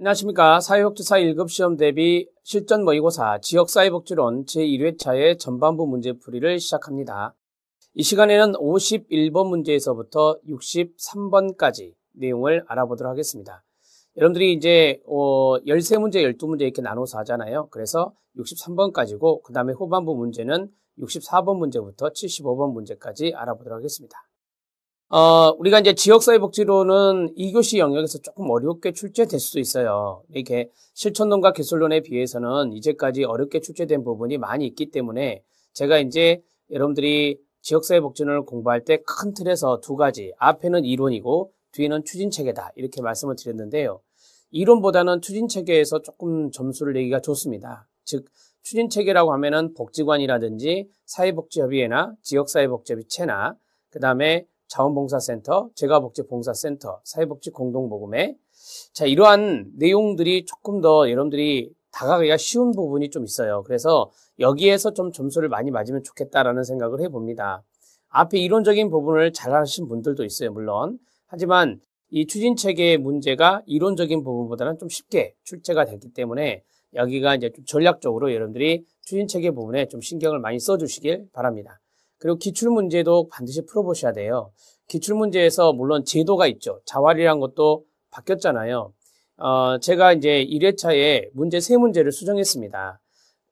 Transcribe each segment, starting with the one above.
안녕하십니까. 사회복지사 1급 시험 대비 실전 모의고사 지역사회복지론 제1회차의 전반부 문제풀이를 시작합니다. 이 시간에는 51번 문제에서부터 63번까지 내용을 알아보도록 하겠습니다. 여러분들이 이제 13문제, 12문제 이렇게 나눠서 하잖아요. 그래서 63번까지고 그 다음에 후반부 문제는 64번 문제부터 75번 문제까지 알아보도록 하겠습니다. 우리가 이제 지역사회복지론은 2교시 영역에서 조금 어렵게 출제될 수도 있어요. 이렇게 실천론과 기술론에 비해서는 이제까지 어렵게 출제된 부분이 많이 있기 때문에 제가 이제 여러분들이 지역사회복지론을 공부할 때 큰 틀에서 두 가지, 앞에는 이론이고 뒤에는 추진체계다 이렇게 말씀을 드렸는데요. 이론보다는 추진체계에서 조금 점수를 내기가 좋습니다. 즉 추진체계라고 하면은 복지관이라든지 사회복지협의회나 지역사회복지협의체나 그 다음에 자원봉사센터, 재가복지봉사센터, 사회복지공동모금회. 자, 이러한 내용들이 조금 더 여러분들이 다가가기가 쉬운 부분이 좀 있어요. 그래서 여기에서 좀 점수를 많이 맞으면 좋겠다라는 생각을 해봅니다. 앞에 이론적인 부분을 잘 하신 분들도 있어요, 물론. 하지만 이 추진체계의 문제가 이론적인 부분보다는 좀 쉽게 출제가 됐기 때문에 여기가 이제 좀 전략적으로 여러분들이 추진체계 부분에 좀 신경을 많이 써주시길 바랍니다. 그리고 기출문제도 반드시 풀어보셔야 돼요. 기출문제에서 물론 제도가 있죠. 자활이란 것도 바뀌었잖아요. 제가 이제 1회차에 문제 3문제를 수정했습니다.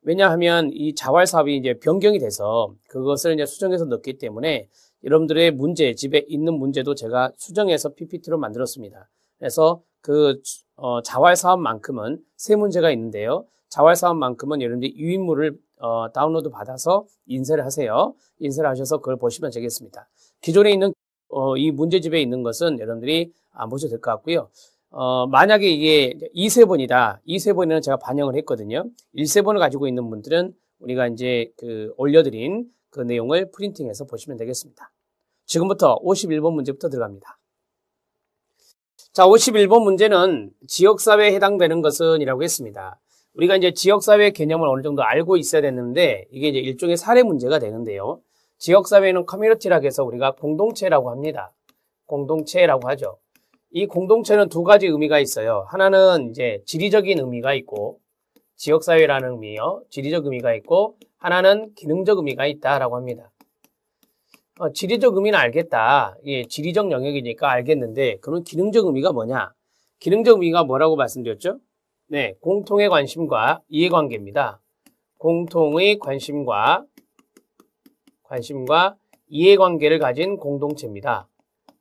왜냐하면 이 자활 사업이 이제 변경이 돼서 그것을 이제 수정해서 넣기 때문에 여러분들의 문제, 집에 있는 문제도 제가 수정해서 PPT로 만들었습니다. 그래서 그 자활 사업만큼은 3문제가 있는데요. 자활 사업만큼은 여러분들이 유인물을 다운로드 받아서 인쇄를 하세요. 인쇄를 하셔서 그걸 보시면 되겠습니다. 기존에 있는 이 문제집에 있는 것은 여러분들이 안 보셔도 될 것 같고요. 만약에 이게 2세번이다. 2세번에는 제가 반영을 했거든요. 1세번을 가지고 있는 분들은 우리가 이제 올려드린 그 내용을 프린팅해서 보시면 되겠습니다. 지금부터 51번 문제부터 들어갑니다. 자, 51번 문제는 지역사회에 해당되는 것은 이라고 했습니다. 우리가 이제 지역사회 개념을 어느 정도 알고 있어야 되는데 이게 이제 일종의 사례 문제가 되는데요. 지역사회는 커뮤니티라고 해서 우리가 공동체라고 합니다. 공동체라고 하죠. 이 공동체는 두 가지 의미가 있어요. 하나는 이제 지리적인 의미가 있고 지역사회라는 의미요. 지리적 의미가 있고 하나는 기능적 의미가 있다라고 합니다. 지리적 의미는 알겠다. 예, 지리적 영역이니까 알겠는데 그러면 기능적 의미가 뭐냐? 기능적 의미가 뭐라고 말씀드렸죠? 네, 공통의 관심과 이해관계입니다. 공통의 관심과 이해관계를 가진 공동체입니다.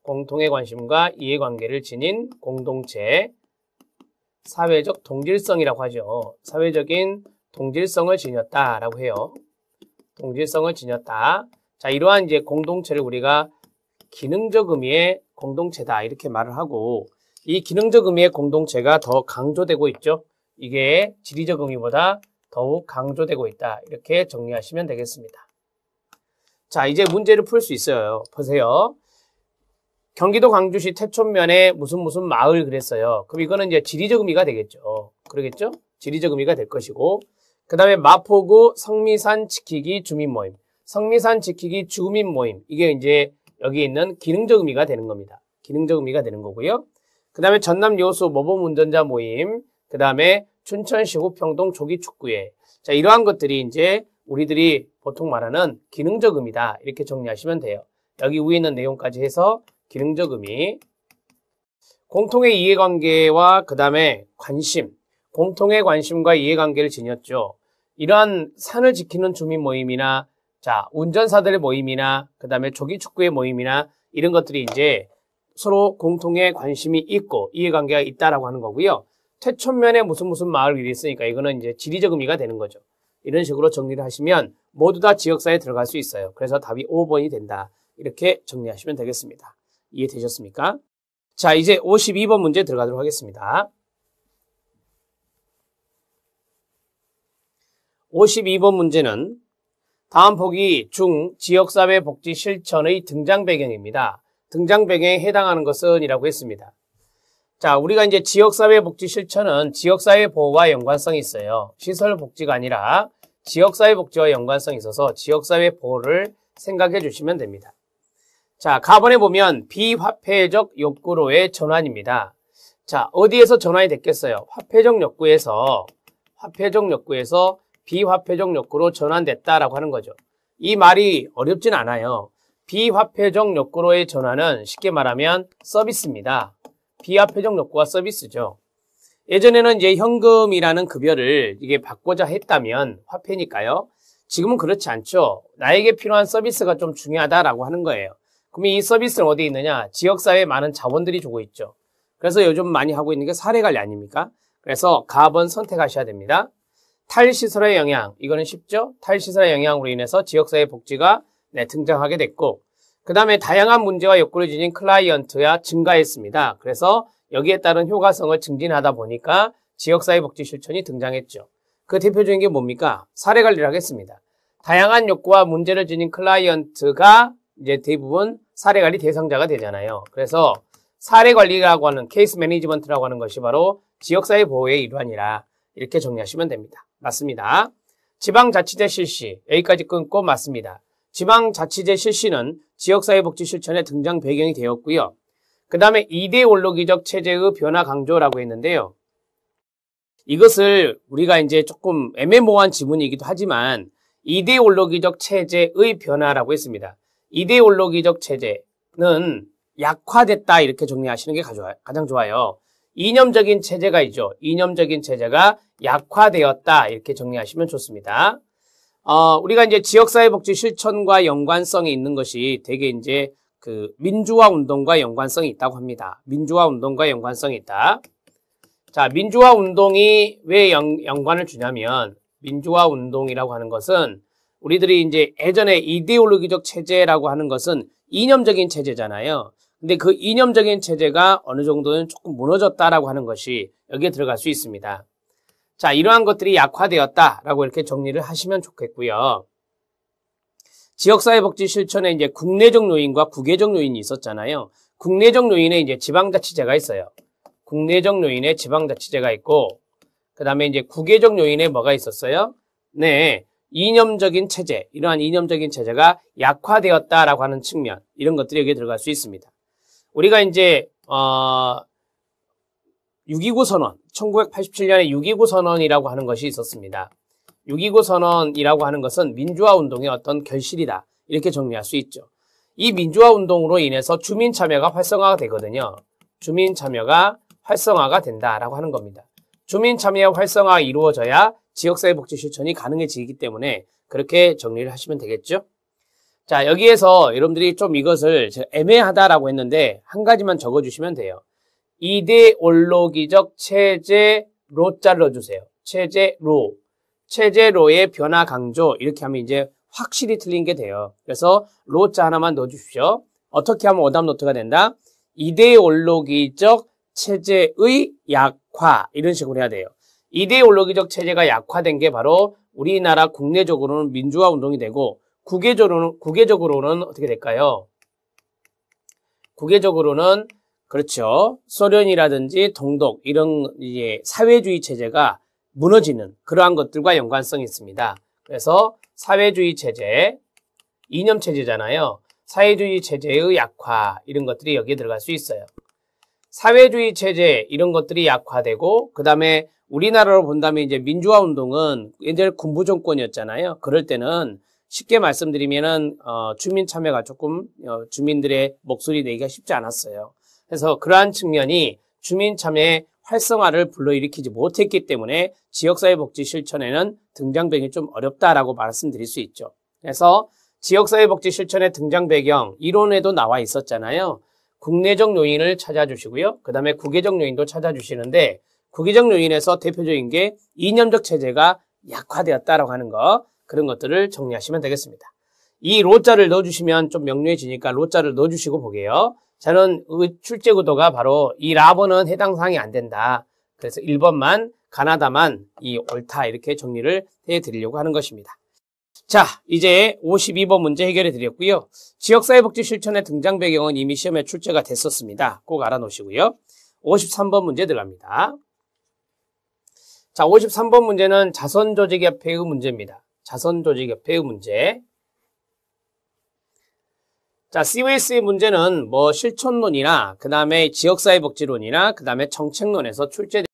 공통의 관심과 이해관계를 지닌 공동체, 사회적 동질성이라고 하죠. 사회적인 동질성을 지녔다라고 해요. 동질성을 지녔다. 자, 이러한 이제 공동체를 우리가 기능적 의미의 공동체다 이렇게 말을 하고 이 기능적 의미의 공동체가 더 강조되고 있죠. 이게 지리적 의미보다 더욱 강조되고 있다. 이렇게 정리하시면 되겠습니다. 자, 이제 문제를 풀 수 있어요. 보세요. 경기도 광주시 태촌면에 무슨 마을 그랬어요. 그럼 이거는 이제 지리적 의미가 되겠죠. 그러겠죠? 지리적 의미가 될 것이고 그 다음에 마포구 성미산 지키기 주민 모임. 성미산 지키기 주민 모임. 이게 이제 여기 있는 기능적 의미가 되는 겁니다. 기능적 의미가 되는 거고요. 그 다음에 전남 여수 모범 운전자 모임, 그 다음에 춘천시 후평동 조기축구회. 자, 이러한 것들이 이제 우리들이 보통 말하는 기능적 의미다. 이렇게 정리하시면 돼요. 여기 위에 있는 내용까지 해서 기능적 의미. 공통의 이해관계와 그 다음에 관심. 공통의 관심과 이해관계를 지녔죠. 이러한 산을 지키는 주민 모임이나 자, 운전사들의 모임이나 그 다음에 조기축구회 모임이나 이런 것들이 이제 서로 공통의 관심이 있고 이해관계가 있다라고 하는 거고요. 태촌면에 무슨 마을 일이 있으니까 이거는 이제 지리적 의미가 되는 거죠. 이런 식으로 정리를 하시면 모두 다 지역사회에 들어갈 수 있어요. 그래서 답이 5번이 된다. 이렇게 정리하시면 되겠습니다. 이해되셨습니까? 자, 이제 52번 문제 들어가도록 하겠습니다. 52번 문제는 다음 보기 중 지역사회 복지 실천의 등장 배경입니다. 등장 배경에 해당하는 것은 이라고 했습니다. 자, 우리가 이제 지역사회 복지 실천은 지역사회 보호와 연관성이 있어요. 시설 복지가 아니라 지역사회 복지와 연관성이 있어서 지역사회 보호를 생각해 주시면 됩니다. 자, 가번에 보면 비화폐적 욕구로의 전환입니다. 자, 어디에서 전환이 됐겠어요? 화폐적 욕구에서 비화폐적 욕구로 전환됐다라고 하는 거죠. 이 말이 어렵진 않아요. 비화폐적 욕구로의 전환은 쉽게 말하면 서비스입니다. 비화폐적 욕구가 서비스죠. 예전에는 이제 현금이라는 급여를 이게 받고자 했다면 화폐니까요. 지금은 그렇지 않죠. 나에게 필요한 서비스가 좀 중요하다라고 하는 거예요. 그럼 이 서비스는 어디에 있느냐? 지역사회에 많은 자본들이 주고 있죠. 그래서 요즘 많이 하고 있는 게 사례관리 아닙니까? 그래서 가번 선택하셔야 됩니다. 탈시설의 영향, 이거는 쉽죠? 탈시설의 영향으로 인해서 지역사회 복지가 등장하게 됐고, 그 다음에 다양한 문제와 욕구를 지닌 클라이언트가 증가했습니다. 그래서 여기에 따른 효과성을 증진하다 보니까 지역사회 복지 실천이 등장했죠. 그 대표적인 게 뭡니까? 사례관리를 하겠습니다. 다양한 욕구와 문제를 지닌 클라이언트가 이제 대부분 사례관리 대상자가 되잖아요. 그래서 사례관리라고 하는 케이스 매니지먼트라고 하는 것이 바로 지역사회 보호의 일환이라 이렇게 정리하시면 됩니다. 맞습니다. 지방자치제 실시, 여기까지 끊고 맞습니다. 지방자치제 실시는 지역사회복지 실천의 등장 배경이 되었고요. 그 다음에 이데올로기적 체제의 변화 강조라고 했는데요. 이것을 우리가 이제 조금 애매모호한 지문이기도 하지만 이데올로기적 체제의 변화라고 했습니다. 이데올로기적 체제는 약화됐다 이렇게 정리하시는 게 가장 좋아요. 이념적인 체제가 있죠. 이념적인 체제가 약화되었다 이렇게 정리하시면 좋습니다. 우리가 이제 지역사회복지 실천과 연관성이 있는 것이 되게 이제 그 민주화 운동과 연관성이 있다고 합니다. 민주화 운동과 연관성이 있다. 자, 민주화 운동이 왜 연관을 주냐면 민주화 운동이라고 하는 것은 우리들이 이제 예전에 이데올로기적 체제라고 하는 것은 이념적인 체제잖아요. 근데 그 이념적인 체제가 어느 정도는 조금 무너졌다라고 하는 것이 여기에 들어갈 수 있습니다. 자, 이러한 것들이 약화되었다라고 이렇게 정리를 하시면 좋겠고요. 지역사회복지 실천에 이제 국내적 요인과 국외적 요인이 있었잖아요. 국내적 요인에 이제 지방자치제가 있어요. 국내적 요인에 지방자치제가 있고, 그 다음에 이제 국외적 요인에 뭐가 있었어요? 네, 이념적인 체제, 이러한 이념적인 체제가 약화되었다라고 하는 측면, 이런 것들이 여기에 들어갈 수 있습니다. 우리가 이제 6.29 선언, 1987년에 6.29 선언이라고 하는 것이 있었습니다. 6.29 선언이라고 하는 것은 민주화 운동의 어떤 결실이다. 이렇게 정리할 수 있죠. 이 민주화 운동으로 인해서 주민 참여가 활성화가 되거든요. 주민 참여가 활성화가 된다라고 하는 겁니다. 주민 참여 활성화가 이루어져야 지역사회 복지 실천이 가능해지기 때문에 그렇게 정리를 하시면 되겠죠. 자, 여기에서 여러분들이 좀 이것을 애매하다라고 했는데 한 가지만 적어주시면 돼요. 이데올로기적 체제로자를 넣어주세요. 체제로의 변화 강조 이렇게 하면 이제 확실히 틀린 게 돼요. 그래서 로자 하나만 넣어주십시오. 어떻게 하면 오답 노트가 된다? 이데올로기적 체제의 약화 이런 식으로 해야 돼요. 이데올로기적 체제가 약화된 게 바로 우리나라 국내적으로는 민주화 운동이 되고 국외적으로는 어떻게 될까요? 국외적으로는 그렇죠. 소련이라든지 동독 이런 이제 사회주의 체제가 무너지는 그러한 것들과 연관성이 있습니다. 그래서 사회주의 체제, 이념 체제잖아요. 사회주의 체제의 약화 이런 것들이 여기에 들어갈 수 있어요. 사회주의 체제 이런 것들이 약화되고 그 다음에 우리나라로 본다면 이제 민주화 운동은 옛날에 군부 정권이었잖아요. 그럴 때는 쉽게 말씀드리면은 주민 참여가 조금 주민들의 목소리 내기가 쉽지 않았어요. 그래서 그러한 측면이 주민 참여의 활성화를 불러일으키지 못했기 때문에 지역사회 복지 실천에는 등장 배경이 좀 어렵다라고 말씀드릴 수 있죠. 그래서 지역사회 복지 실천의 등장 배경 이론에도 나와 있었잖아요. 국내적 요인을 찾아주시고요. 그 다음에 국외적 요인도 찾아주시는데 국외적 요인에서 대표적인 게 이념적 체제가 약화되었다라고 하는 거 그런 것들을 정리하시면 되겠습니다. 이 로자를 넣어주시면 좀 명료해지니까 로자를 넣어주시고 보게요. 저는 출제 구도가 바로 이 라버는 해당 사항이 안 된다. 그래서 1번만 가나다만 이 옳다 이렇게 정리를 해드리려고 하는 것입니다. 자, 이제 52번 문제 해결해 드렸고요. 지역사회복지 실천의 등장 배경은 이미 시험에 출제가 됐었습니다. 꼭 알아놓으시고요. 53번 문제 들어갑니다. 자, 53번 문제는 자선조직협회의 문제입니다. 자선조직협회의 문제. 자, COS의 문제는 뭐 실천론이나 그 다음에 지역사회복지론이나 그 다음에 정책론에서 출제